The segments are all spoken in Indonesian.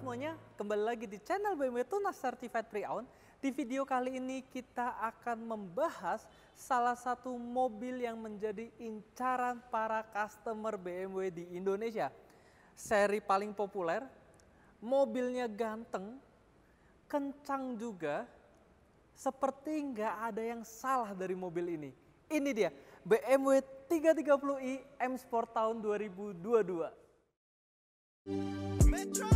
semuanya, kembali lagi di channel BMW Tunas Certified Pre-Owned. Di video kali ini kita akan membahas salah satu mobil yang menjadi incaran para customer BMW di Indonesia. Seri paling populer, mobilnya ganteng, kencang juga, seperti nggak ada yang salah dari mobil ini. Ini dia, BMW 330i M Sport tahun 2022. Metro.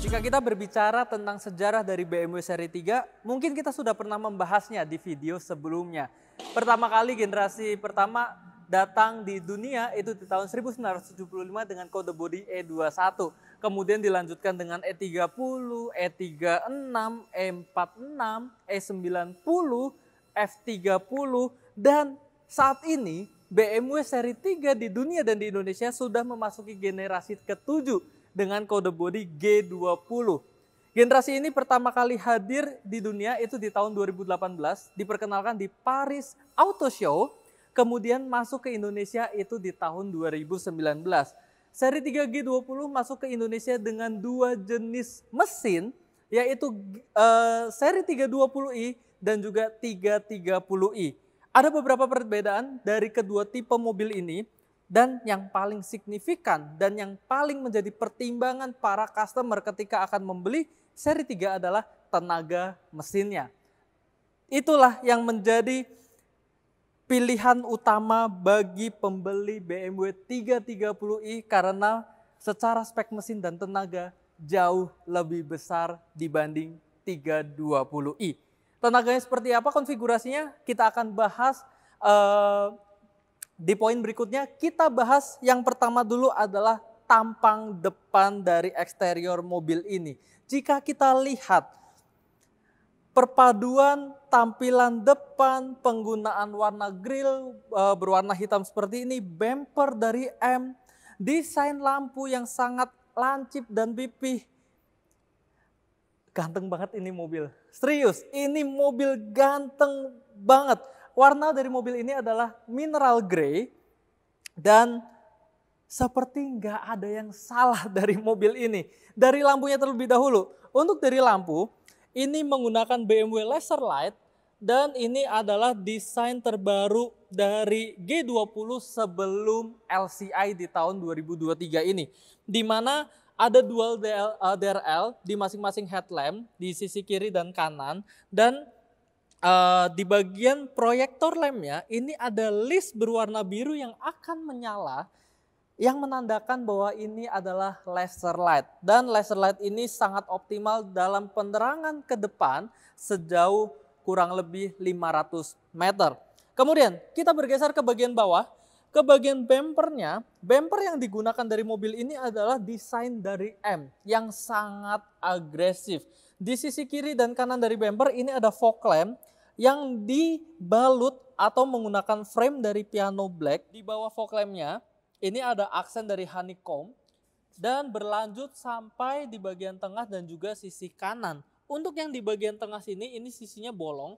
Jika kita berbicara tentang sejarah dari BMW seri 3, mungkin kita sudah pernah membahasnya di video sebelumnya. Pertama kali generasi pertama datang di dunia itu di tahun 1975 dengan kode bodi E21. Kemudian dilanjutkan dengan E30, E36, E46, E90, F30, dan saat ini BMW seri 3 di dunia dan di Indonesia sudah memasuki generasi ke-7 dengan kode bodi G20. Generasi ini pertama kali hadir di dunia itu di tahun 2018, diperkenalkan di Paris Auto Show, kemudian masuk ke Indonesia itu di tahun 2019. Seri 3 G20 masuk ke Indonesia dengan dua jenis mesin, yaitu seri 320i dan juga 330i. Ada beberapa perbedaan dari kedua tipe mobil ini, dan yang paling signifikan dan yang paling menjadi pertimbangan para customer ketika akan membeli seri 3 adalah tenaga mesinnya. Itulah yang menjadi pilihan utama bagi pembeli BMW 330i karena secara spek mesin dan tenaga jauh lebih besar dibanding 320i. Tenaganya seperti apa, konfigurasinya kita akan bahas di poin berikutnya. Kita bahas yang pertama dulu adalah tampang depan dari eksterior mobil ini. Jika kita lihat perpaduan tampilan depan, penggunaan warna grill berwarna hitam seperti ini, bumper dari M, desain lampu yang sangat lancip dan pipih. Ganteng banget ini mobil. Serius, ini mobil ganteng banget. Warna dari mobil ini adalah mineral grey dan seperti nggak ada yang salah dari mobil ini. Dari lampunya terlebih dahulu. Untuk dari lampu, ini menggunakan BMW Laser Light dan ini adalah desain terbaru dari G20 sebelum LCI di tahun 2023 ini. Di mana ada dual DRL di masing-masing headlamp di sisi kiri dan kanan, dan di bagian proyektor lampnya ini ada list berwarna biru yang akan menyala yang menandakan bahwa ini adalah laser light, dan laser light ini sangat optimal dalam penerangan ke depan sejauh kurang lebih 500 meter. Kemudian kita bergeser ke bagian bawah, ke bagian bumpernya. Bumper yang digunakan dari mobil ini adalah desain dari M yang sangat agresif. Di sisi kiri dan kanan dari bumper ini ada fog lamp yang dibalut atau menggunakan frame dari piano black. Di bawah fog lampnya ini ada aksen dari honeycomb dan berlanjut sampai di bagian tengah dan juga sisi kanan. Untuk yang di bagian tengah sini, ini sisinya bolong.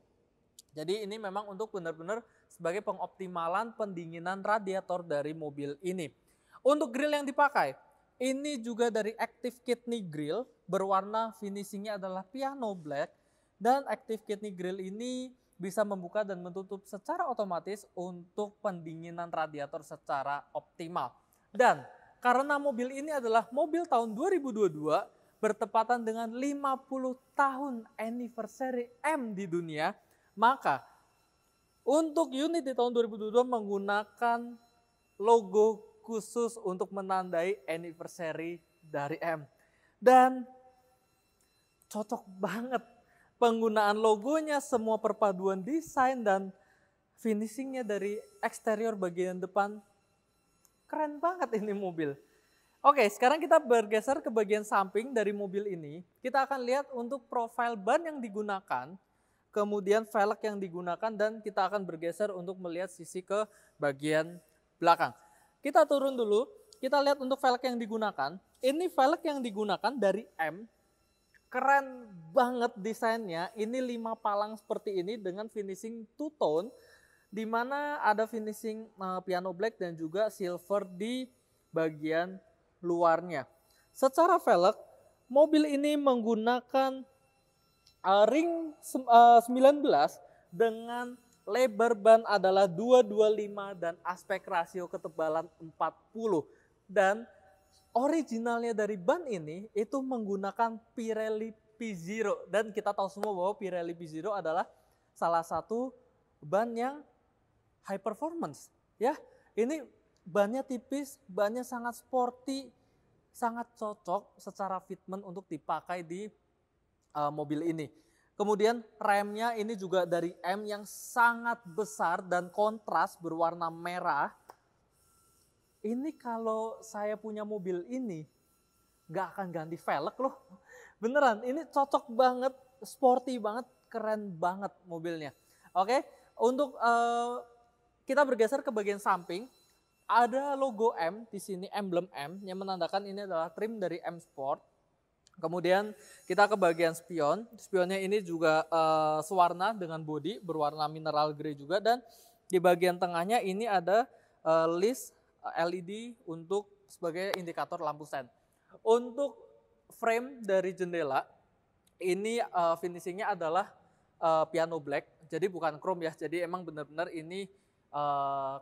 Jadi ini memang untuk benar-benar sebagai pengoptimalan pendinginan radiator dari mobil ini. Untuk grill yang dipakai, ini juga dari Active Kidney Grill, berwarna finishingnya adalah piano black. Dan Active Kidney Grill ini bisa membuka dan menutup secara otomatis untuk pendinginan radiator secara optimal. Dan karena mobil ini adalah mobil tahun 2022, bertepatan dengan 50 tahun anniversary M di dunia, maka untuk unit di tahun 2022 menggunakan logo khusus untuk menandai anniversary dari M. Dan cocok banget. Penggunaan logonya, semua perpaduan desain dan finishingnya dari eksterior bagian depan, keren banget ini mobil. Oke, sekarang kita bergeser ke bagian samping dari mobil ini. Kita akan lihat untuk profil ban yang digunakan, kemudian velg yang digunakan, dan kita akan bergeser untuk melihat sisi ke bagian belakang. Kita turun dulu. kita lihat untuk velg yang digunakan. Ini velg yang digunakan dari M. Keren banget desainnya. Ini 5 palang seperti ini dengan finishing two tone, di mana ada finishing piano black dan juga silver di bagian luarnya. Secara velg, mobil ini menggunakan ring 19 dengan lebar ban adalah 225 dan aspek rasio ketebalan 40. Dan originalnya dari ban ini itu menggunakan Pirelli P Zero, dan kita tahu semua bahwa Pirelli P Zero adalah salah satu ban yang high performance ya. Ini bannya tipis, bannya sangat sporty, sangat cocok secara fitment untuk dipakai di mobil ini. Kemudian remnya ini juga dari M yang sangat besar dan kontras berwarna merah. Ini kalau saya punya mobil ini nggak akan ganti velg loh. Beneran, ini cocok banget, sporty banget, keren banget mobilnya. Oke, untuk kita bergeser ke bagian samping, ada logo M di sini, emblem M yang menandakan ini adalah trim dari M Sport. Kemudian kita ke bagian spion. Spionnya ini juga sewarna dengan bodi berwarna mineral grey juga, dan di bagian tengahnya ini ada list LED untuk sebagai indikator lampu sen. Untuk frame dari jendela ini finishingnya adalah piano black, jadi bukan chrome ya. Jadi emang benar-benar ini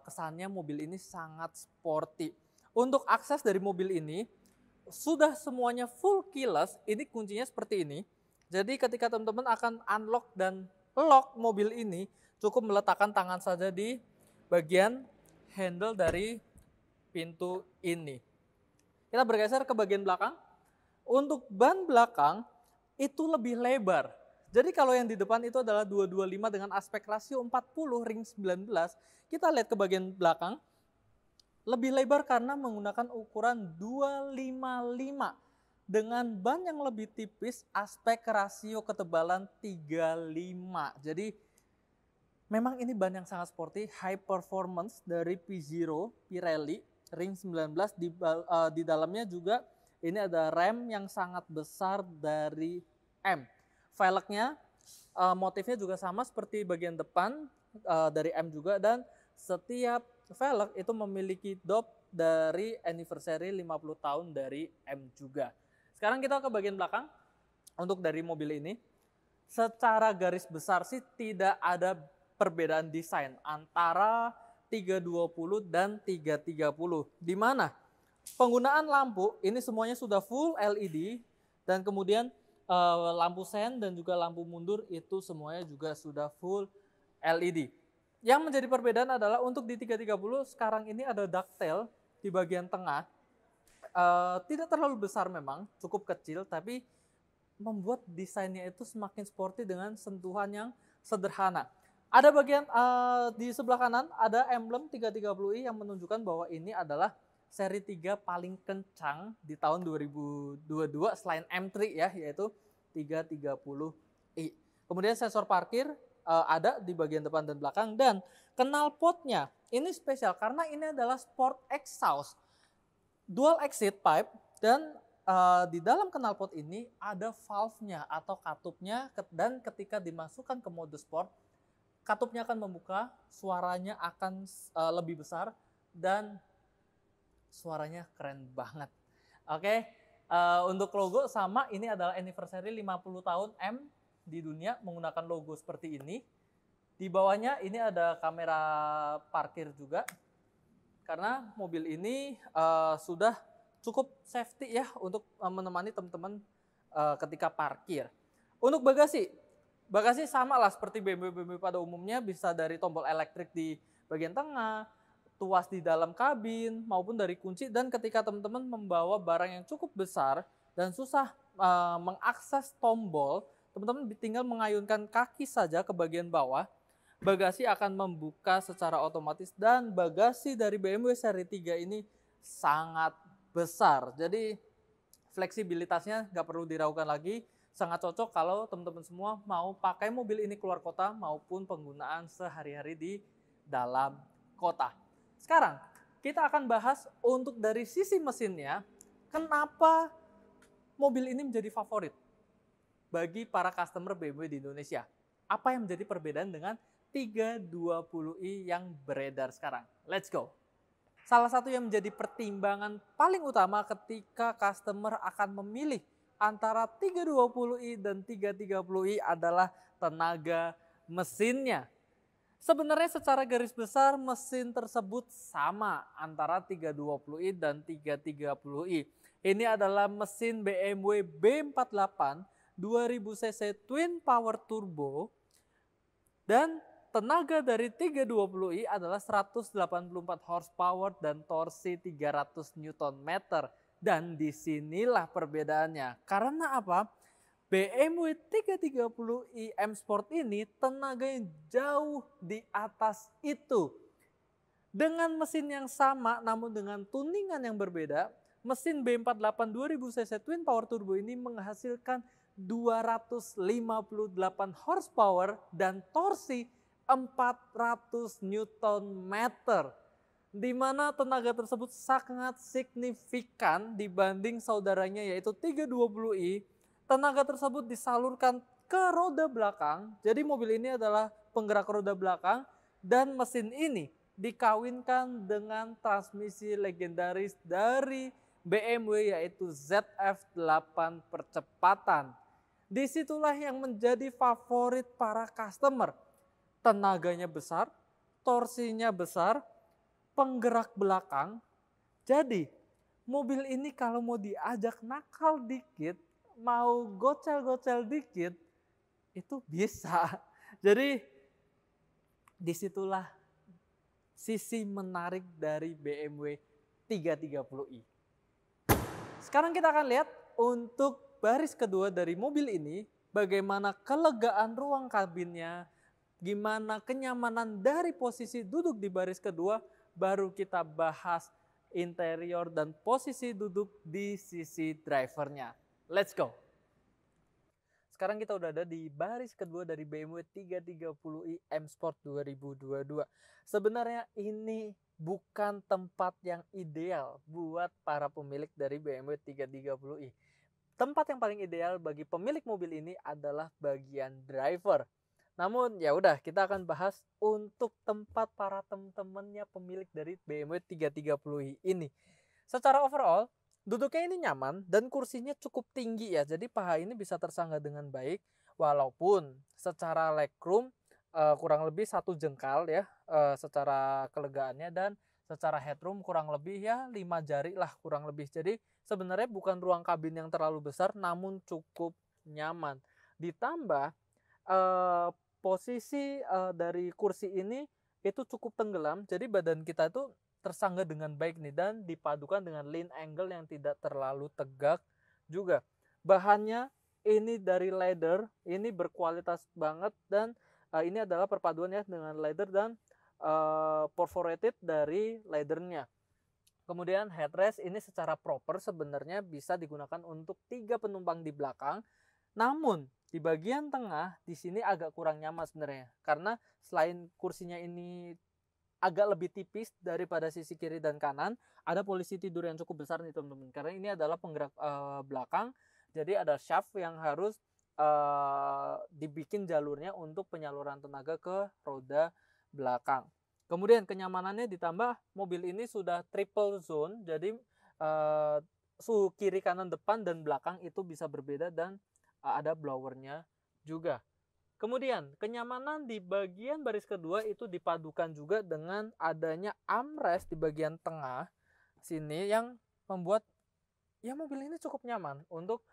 kesannya mobil ini sangat sporty. Untuk akses dari mobil ini sudah semuanya full keyless. Ini kuncinya seperti ini. Jadi ketika teman-teman akan unlock dan lock mobil ini, cukup meletakkan tangan saja di bagian handle dari pintu ini. Kita bergeser ke bagian belakang. Untuk ban belakang itu lebih lebar. Jadi kalau yang di depan itu adalah 225 dengan aspek rasio 40 ring 19. Kita lihat ke bagian belakang, lebih lebar karena menggunakan ukuran 255 dengan ban yang lebih tipis, aspek rasio ketebalan 35. Jadi memang ini ban yang sangat sporty, high performance dari P Zero Pirelli ring 19. Di dalamnya juga ini ada rem yang sangat besar dari M. Velgnya motifnya juga sama seperti bagian depan dari M juga, dan setiap velg itu memiliki dop dari anniversary 50 tahun dari M juga. Sekarang kita ke bagian belakang. Untuk dari mobil ini, secara garis besar sih tidak ada perbedaan desain antara 320 dan 330. Di mana penggunaan lampu ini semuanya sudah full LED, dan kemudian lampu sen dan juga lampu mundur itu semuanya juga sudah full LED. Yang menjadi perbedaan adalah untuk di 330 sekarang ini ada ducktail di bagian tengah. Tidak terlalu besar memang, cukup kecil, tapi membuat desainnya itu semakin sporty dengan sentuhan yang sederhana. Ada bagian di sebelah kanan ada emblem 330i yang menunjukkan bahwa ini adalah seri 3 paling kencang di tahun 2022 selain M3 ya, yaitu 330i. Kemudian sensor parkir ada di bagian depan dan belakang, dan knalpotnya ini spesial karena ini adalah sport exhaust dual exit pipe, dan di dalam knalpot ini ada valve-nya atau katupnya, dan ketika dimasukkan ke mode sport, katupnya akan membuka, suaranya akan lebih besar dan suaranya keren banget. Oke, untuk logo sama, ini adalah anniversary 50 tahun M di dunia menggunakan logo seperti ini. Di bawahnya ini ada kamera parkir juga, karena mobil ini sudah cukup safety ya untuk menemani teman-teman ketika parkir. Untuk bagasi sama lah seperti BMW pada umumnya, bisa dari tombol elektrik di bagian tengah, tuas di dalam kabin maupun dari kunci. Dan ketika teman-teman membawa barang yang cukup besar dan susah mengakses tombol, teman-teman tinggal mengayunkan kaki saja ke bagian bawah, bagasi akan membuka secara otomatis, dan bagasi dari BMW seri 3 ini sangat besar. Jadi fleksibilitasnya nggak perlu diragukan lagi, sangat cocok kalau teman-teman semua mau pakai mobil ini keluar kota maupun penggunaan sehari-hari di dalam kota. Sekarang kita akan bahas untuk dari sisi mesinnya, kenapa mobil ini menjadi favorit bagi para customer BMW di Indonesia. Apa yang menjadi perbedaan dengan 320i yang beredar sekarang? Let's go! Salah satu yang menjadi pertimbangan paling utama ketika customer akan memilih antara 320i dan 330i adalah tenaga mesinnya. Sebenarnya secara garis besar mesin tersebut sama antara 320i dan 330i. Ini adalah mesin BMW B48 2000cc Twin Power Turbo dan tenaga dari 320i adalah 184 horsepower dan torsi 300 Nm. Dan disinilah perbedaannya. Karena apa? BMW 330i M Sport ini tenaganya jauh di atas itu. Dengan mesin yang sama namun dengan tuningan yang berbeda, mesin B48 2000cc Twin Power Turbo ini menghasilkan 258 horsepower dan torsi 400 Nm, di mana tenaga tersebut sangat signifikan dibanding saudaranya yaitu 320i. Tenaga tersebut disalurkan ke roda belakang, jadi mobil ini adalah penggerak roda belakang dan mesin ini dikawinkan dengan transmisi legendaris dari BMW yaitu ZF8 percepatan. Disitulah yang menjadi favorit para customer. Tenaganya besar, torsinya besar, penggerak belakang. Jadi mobil ini kalau mau diajak nakal dikit, mau gocel-gocel dikit, itu bisa. Jadi disitulah sisi menarik dari BMW 330i. Sekarang kita akan lihat untuk baris kedua dari mobil ini, bagaimana kelegaan ruang kabinnya, gimana kenyamanan dari posisi duduk di baris kedua, baru kita bahas interior dan posisi duduk di sisi drivernya. Let's go! Sekarang kita udah ada di baris kedua dari BMW 330i M Sport 2022. Sebenarnya ini bukan tempat yang ideal buat para pemilik dari BMW 330i. Tempat yang paling ideal bagi pemilik mobil ini adalah bagian driver. Namun ya udah, kita akan bahas untuk tempat para teman-temannya pemilik dari BMW 330i ini. Secara overall, duduknya ini nyaman dan kursinya cukup tinggi ya. Jadi paha ini bisa tersanggah dengan baik. Walaupun secara legroom kurang lebih 1 jengkal ya secara kelegaannya, dan secara headroom kurang lebih ya 5 jari lah kurang lebih. Jadi sebenarnya bukan ruang kabin yang terlalu besar namun cukup nyaman. Ditambah posisi dari kursi ini itu cukup tenggelam, jadi badan kita itu tersanggah dengan baik nih, dan dipadukan dengan lean angle yang tidak terlalu tegak juga. Bahannya ini dari leather, ini berkualitas banget, dan ini adalah perpaduan ya dengan leather dan perforated dari leathernya. Kemudian headrest ini secara proper sebenarnya bisa digunakan untuk 3 penumpang di belakang. Namun di bagian tengah di sini agak kurang nyaman sebenarnya, karena selain kursinya ini agak lebih tipis daripada sisi kiri dan kanan, ada posisi tidur yang cukup besar nih teman-teman, karena ini adalah penggerak belakang. Jadi ada shaft yang harus dibikin jalurnya untuk penyaluran tenaga ke roda belakang. Kemudian kenyamanannya ditambah, mobil ini sudah triple zone, jadi suhu kiri, kanan, depan, dan belakang itu bisa berbeda, dan ada blowernya juga. Kemudian kenyamanan di bagian baris kedua itu dipadukan juga dengan adanya armrest di bagian tengah sini yang membuat ya mobil ini cukup nyaman untuk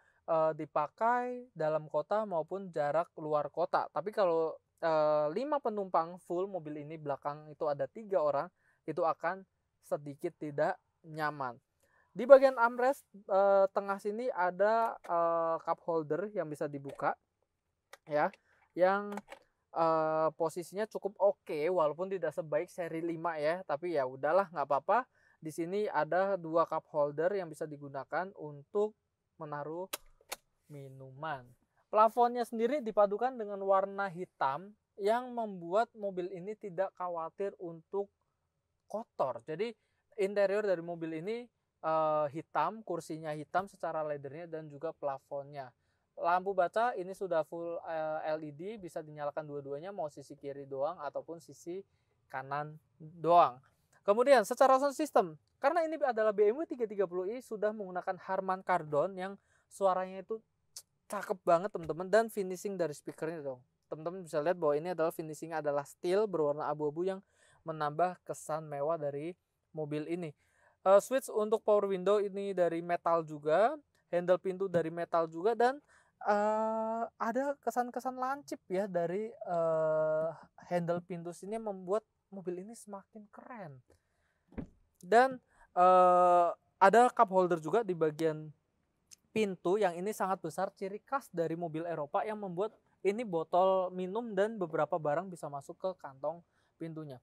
dipakai dalam kota maupun jarak luar kota. Tapi kalau 5 penumpang full mobil ini, belakang itu ada 3 orang, itu akan sedikit tidak nyaman. Di bagian armrest tengah sini ada cup holder yang bisa dibuka ya, yang posisinya cukup oke, walaupun tidak sebaik seri 5 ya, tapi ya udahlah nggak apa-apa. Di sini ada 2 cup holder yang bisa digunakan untuk menaruh minuman. Plafonnya sendiri dipadukan dengan warna hitam yang membuat mobil ini tidak khawatir untuk kotor. Jadi interior dari mobil ini hitam, kursinya hitam secara leathernya dan juga plafonnya. Lampu baca ini sudah full LED, bisa dinyalakan dua-duanya, mau sisi kiri doang ataupun sisi kanan doang. Kemudian secara sound system, karena ini adalah BMW 330i, sudah menggunakan Harman Kardon yang suaranya itu cakep banget teman-teman, dan finishing dari speakernya dong. Teman-teman bisa lihat bahwa ini adalah finishing adalah steel berwarna abu-abu yang menambah kesan mewah dari mobil ini. Switch untuk power window ini dari metal juga, handle pintu dari metal juga, dan ada kesan-kesan lancip ya dari handle pintu sini membuat mobil ini semakin keren. Dan ada cup holder juga di bagian pintu yang ini sangat besar, ciri khas dari mobil Eropa yang membuat ini botol minum dan beberapa barang bisa masuk ke kantong pintunya.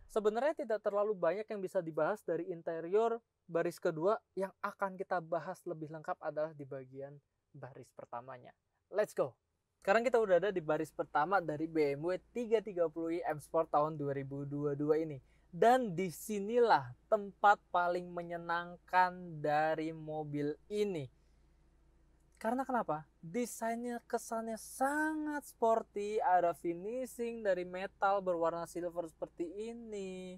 Sebenarnya tidak terlalu banyak yang bisa dibahas dari interior baris kedua, yang akan kita bahas lebih lengkap adalah di bagian baris pertamanya. Let's go! Sekarang kita udah ada di baris pertama dari BMW 330i M Sport tahun 2022 ini. Dan disinilah tempat paling menyenangkan dari mobil ini. Karena kenapa? Desainnya kesannya sangat sporty, ada finishing dari metal berwarna silver seperti ini.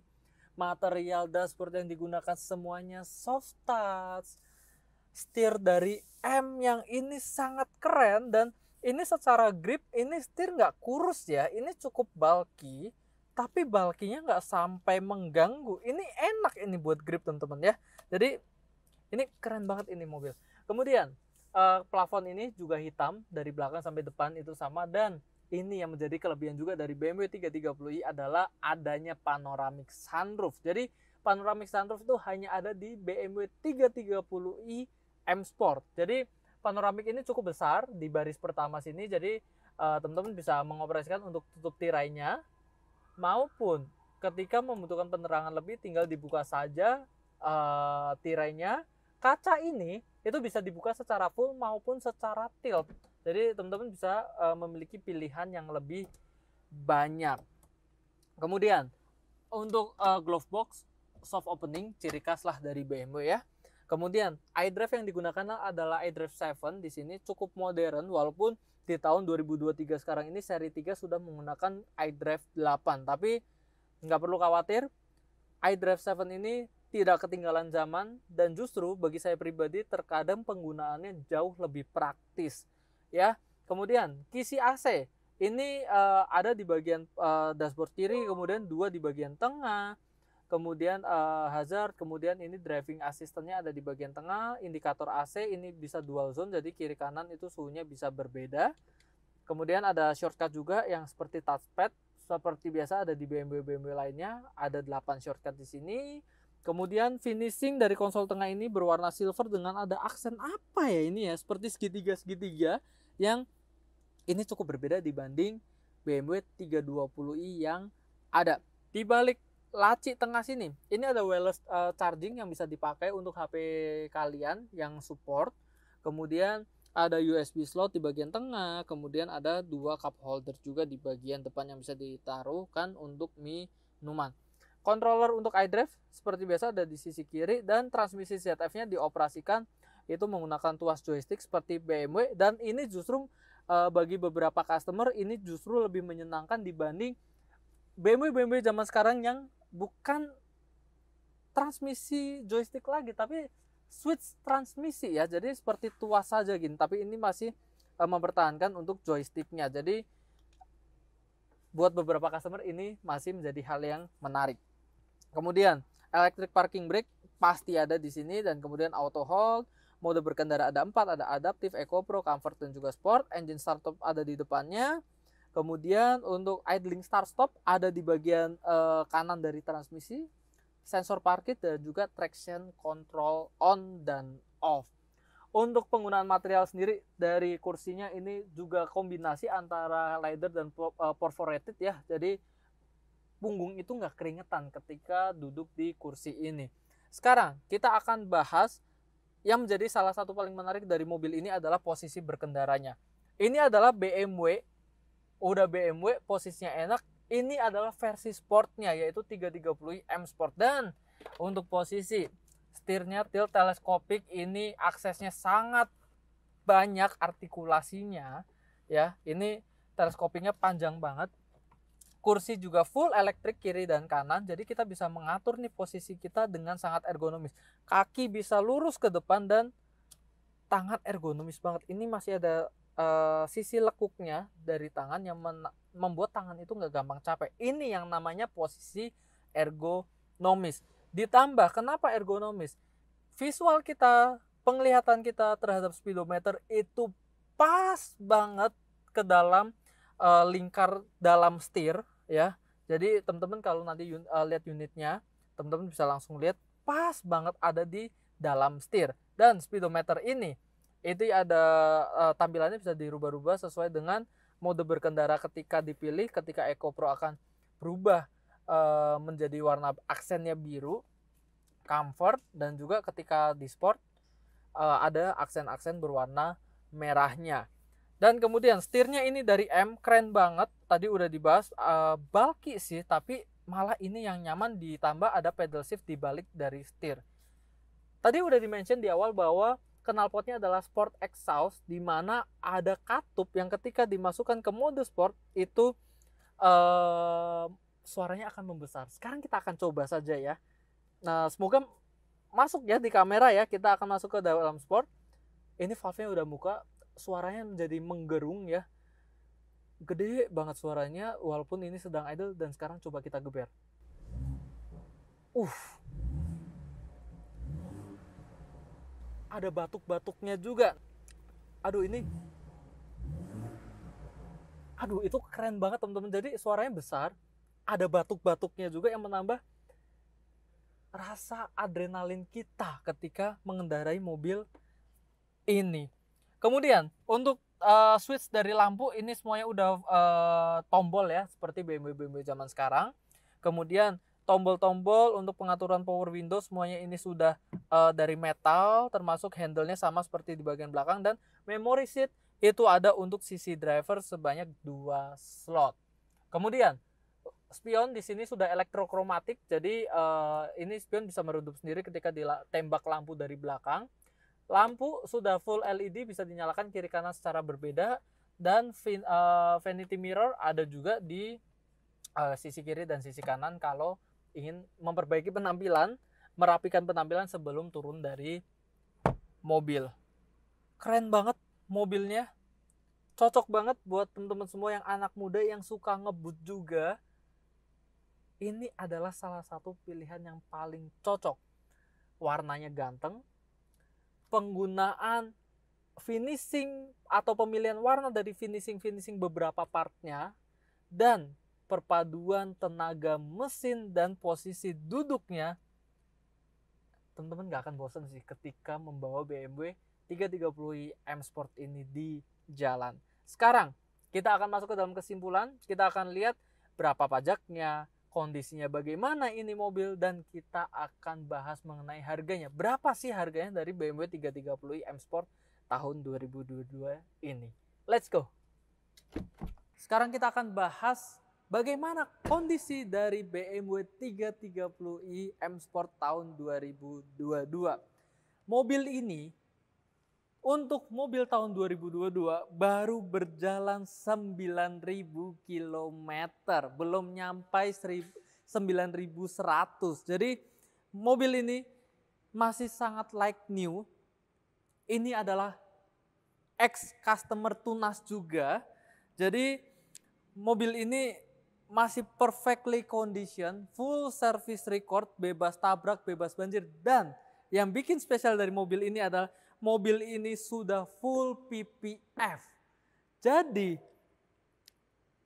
Material dashboard yang digunakan semuanya soft touch. Setir dari M yang ini sangat keren, dan ini secara grip ini setir nggak kurus ya, ini cukup bulky, tapi bulky-nya nggak sampai mengganggu. Ini enak ini buat grip teman-teman ya. Jadi ini keren banget ini mobil. Kemudian plafon ini juga hitam dari belakang sampai depan itu sama, dan ini yang menjadi kelebihan juga dari BMW 330i adalah adanya panoramic sunroof. Jadi panoramic sunroof itu hanya ada di BMW 330i M Sport. Jadi panoramik ini cukup besar di baris pertama sini, jadi teman-teman bisa mengoperasikan untuk tutup tirainya, maupun ketika membutuhkan penerangan lebih tinggal dibuka saja tirainya. Kaca ini itu bisa dibuka secara full maupun secara tilt. Jadi teman-teman bisa memiliki pilihan yang lebih banyak. Kemudian untuk glove box soft opening, ciri khas lah dari BMW ya. Kemudian iDrive yang digunakan adalah iDrive 7 di sini, cukup modern walaupun di tahun 2023 sekarang ini seri 3 sudah menggunakan iDrive 8. Tapi nggak perlu khawatir, iDrive 7 ini tidak ketinggalan zaman, dan justru bagi saya pribadi terkadang penggunaannya jauh lebih praktis ya. Kemudian kisi AC ini ada di bagian dashboard kiri, kemudian 2 di bagian tengah. Kemudian hazard, kemudian ini driving assistance-nya ada di bagian tengah. Indikator AC ini bisa dual zone, jadi kiri kanan itu suhunya bisa berbeda. Kemudian ada shortcut juga yang seperti touchpad, seperti biasa ada di BMW lainnya. Ada 8 shortcut di sini. Kemudian finishing dari konsol tengah ini berwarna silver dengan ada aksen apa ya ini ya, seperti segitiga yang ini cukup berbeda dibanding BMW 320i yang ada. Di balik laci tengah sini, ini ada wireless charging yang bisa dipakai untuk HP kalian yang support. Kemudian ada USB slot di bagian tengah, kemudian ada 2 cup holder juga di bagian depan yang bisa ditaruhkan untuk minuman. Controller untuk iDrive seperti biasa ada di sisi kiri, dan transmisi ZF-nya dioperasikan itu menggunakan tuas joystick seperti BMW, dan ini justru bagi beberapa customer ini justru lebih menyenangkan dibanding BMW zaman sekarang yang bukan transmisi joystick lagi tapi switch transmisi ya. Jadi seperti tuas saja gini, tapi ini masih mempertahankan untuk joysticknya. Jadi buat beberapa customer ini masih menjadi hal yang menarik. Kemudian electric parking brake pasti ada di sini, dan kemudian auto hold, mode berkendara ada 4, ada adaptif, eco, pro, comfort, dan juga sport. Engine start stop ada di depannya. Kemudian untuk idling start stop ada di bagian kanan dari transmisi, sensor parkir, dan juga traction control on dan off. Untuk penggunaan material sendiri dari kursinya ini juga kombinasi antara leather dan perforated ya. Jadi punggung itu nggak keringetan ketika duduk di kursi ini. Sekarang kita akan bahas yang menjadi salah satu paling menarik dari mobil ini adalah posisi berkendaranya. Ini adalah BMW, udah BMW posisinya enak. Ini adalah versi sportnya yaitu 330i M Sport, dan Untuk posisi setirnya tilt teleskopik, ini aksesnya sangat banyak artikulasinya ya. Ini teleskopiknya panjang banget. Kursi juga full elektrik kiri dan kanan, jadi kita bisa mengatur nih posisi kita dengan sangat ergonomis. Kaki bisa lurus ke depan dan tangan ergonomis banget. Ini masih ada sisi lekuknya dari tangan yang membuat tangan itu nggak gampang capek. Ini yang namanya posisi ergonomis. Ditambah, kenapa ergonomis? Visual kita, penglihatan kita terhadap speedometer itu pas banget ke dalam lingkar dalam setir ya. Jadi teman-teman kalau nanti lihat unitnya, teman-teman bisa langsung lihat pas banget ada di dalam setir. Dan speedometer ini itu ada tampilannya bisa dirubah-rubah sesuai dengan mode berkendara ketika dipilih. Ketika Eco Pro akan berubah menjadi warna aksennya biru, comfort, dan juga ketika di sport ada aksen-aksen berwarna merahnya. Dan kemudian setirnya ini dari M, keren banget. Tadi udah dibahas, bulky sih, tapi malah ini yang nyaman, ditambah ada pedal shift di balik dari setir. Tadi udah di-mention di awal bahwa knalpotnya adalah sport exhaust, di mana ada katup yang ketika dimasukkan ke mode sport itu suaranya akan membesar. Sekarang kita akan coba saja ya. Nah, semoga masuk ya di kamera ya. Kita akan masuk ke dalam sport. Ini valve-nya udah buka, suaranya menjadi menggerung ya. Gede banget suaranya walaupun ini sedang idle, dan sekarang coba kita geber. Ada batuk-batuknya juga. Aduh itu keren banget teman-teman. Jadi suaranya besar, ada batuk-batuknya juga yang menambah rasa adrenalin kita ketika mengendarai mobil ini. Kemudian untuk switch dari lampu ini semuanya udah tombol ya, seperti BMW zaman sekarang. Kemudian tombol-tombol untuk pengaturan power window semuanya ini sudah dari metal, termasuk handle-nya sama seperti di bagian belakang. Dan memory seat itu ada untuk sisi driver sebanyak 2 slot. Kemudian spion di sini sudah elektrokromatik, jadi ini spion bisa meredup sendiri ketika ditembak lampu dari belakang. Lampu sudah full LED, bisa dinyalakan kiri kanan secara berbeda, dan vanity mirror ada juga di sisi kiri dan sisi kanan kalau ingin memperbaiki penampilan, merapikan penampilan sebelum turun dari mobil. Keren banget mobilnya, cocok banget buat teman-teman semua yang anak muda yang suka ngebut juga. Ini adalah salah satu pilihan yang paling cocok. Warnanya ganteng, penggunaan finishing atau pemilihan warna dari finishing beberapa partnya, dan perpaduan tenaga mesin dan posisi duduknya, teman-teman gak akan bosan sih ketika membawa BMW 330i M Sport ini di jalan. Sekarang kita akan masuk ke dalam kesimpulan, kita akan lihat berapa pajaknya, kondisinya bagaimana ini mobil, dan kita akan bahas mengenai harganya. Berapa sih harganya dari BMW 330i M Sport tahun 2022 ini? Let's go. Sekarang kita akan bahas bagaimana kondisi dari BMW 330i M Sport tahun 2022. Mobil ini untuk mobil tahun 2022 baru berjalan 9.000 km, belum nyampai 9.100. Jadi mobil ini masih sangat like new. Ini adalah ex customer tunas juga. Jadi mobil ini masih perfectly condition, full service record, bebas tabrak, bebas banjir. Dan yang bikin spesial dari mobil ini adalah mobil ini sudah full PPF. Jadi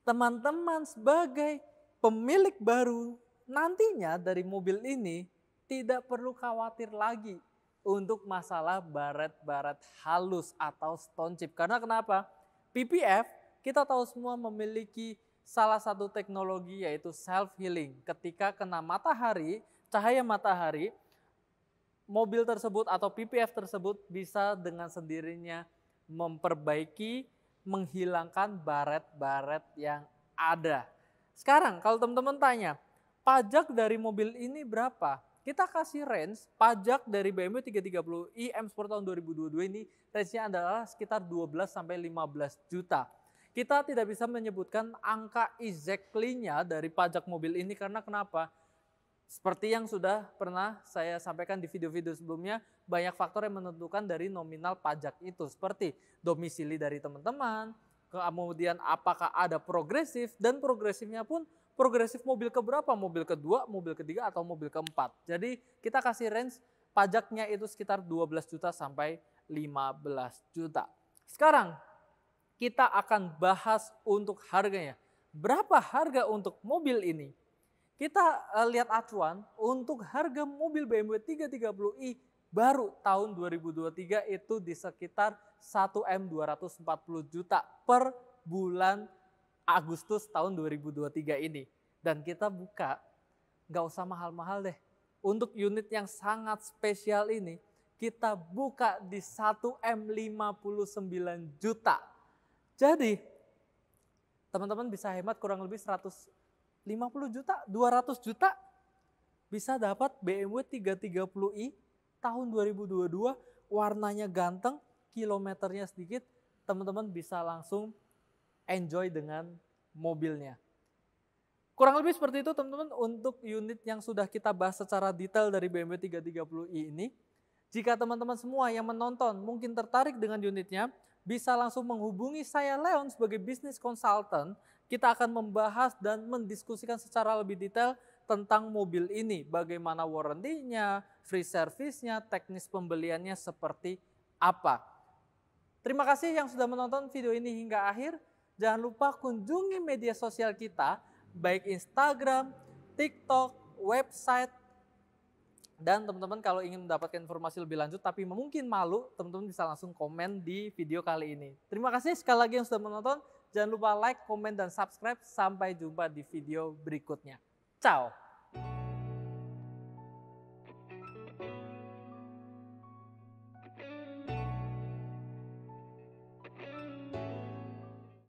teman-teman sebagai pemilik baru nantinya dari mobil ini tidak perlu khawatir lagi untuk masalah baret-baret halus atau stone chip. Karena kenapa? PPF kita tahu semua memiliki salah satu teknologi, yaitu self healing. Ketika kena matahari, cahaya matahari, mobil tersebut atau PPF tersebut bisa dengan sendirinya memperbaiki, menghilangkan baret-baret yang ada. Sekarang kalau teman-teman tanya, pajak dari mobil ini berapa? kita kasih range pajak dari BMW 330i M Sport tahun 2022 ini range-nya adalah sekitar 12 sampai 15 juta. Kita tidak bisa menyebutkan angka exactly-nya dari pajak mobil ini karena kenapa? Seperti yang sudah pernah saya sampaikan di video-video sebelumnya, banyak faktor yang menentukan dari nominal pajak itu. Seperti domisili dari teman-teman, kemudian apakah ada progresif, dan progresifnya pun progresif mobil keberapa, mobil kedua, mobil ketiga, atau mobil keempat. Jadi kita kasih range pajaknya itu sekitar 12 juta sampai 15 juta. Sekarang kita akan bahas untuk harganya. Berapa harga untuk mobil ini? Kita lihat acuan untuk harga mobil BMW 330i baru tahun 2023 itu di sekitar 1M 240 juta per bulan Agustus tahun 2023 ini. Dan kita buka, nggak usah mahal-mahal deh. Untuk unit yang sangat spesial ini, kita buka di 1M 59 juta. Jadi, teman-teman bisa hemat kurang lebih 150 juta, 200 juta bisa dapat BMW 330i tahun 2022, warnanya ganteng, kilometernya sedikit, teman-teman bisa langsung enjoy dengan mobilnya. Kurang lebih seperti itu teman-teman untuk unit yang sudah kita bahas secara detail dari BMW 330i ini. Jika teman-teman semua yang menonton mungkin tertarik dengan unitnya, bisa langsung menghubungi saya Leon sebagai business consultant. Kita akan membahas dan mendiskusikan secara lebih detail tentang mobil ini. Bagaimana warranty-nya, free service-nya, teknis pembeliannya seperti apa. Terima kasih yang sudah menonton video ini hingga akhir. Jangan lupa kunjungi media sosial kita, baik Instagram, TikTok, website, dan teman-teman kalau ingin mendapatkan informasi lebih lanjut tapi mungkin malu, teman-teman bisa langsung komen di video kali ini. Terima kasih sekali lagi yang sudah menonton. Jangan lupa like, komen, dan subscribe. Sampai jumpa di video berikutnya. Ciao!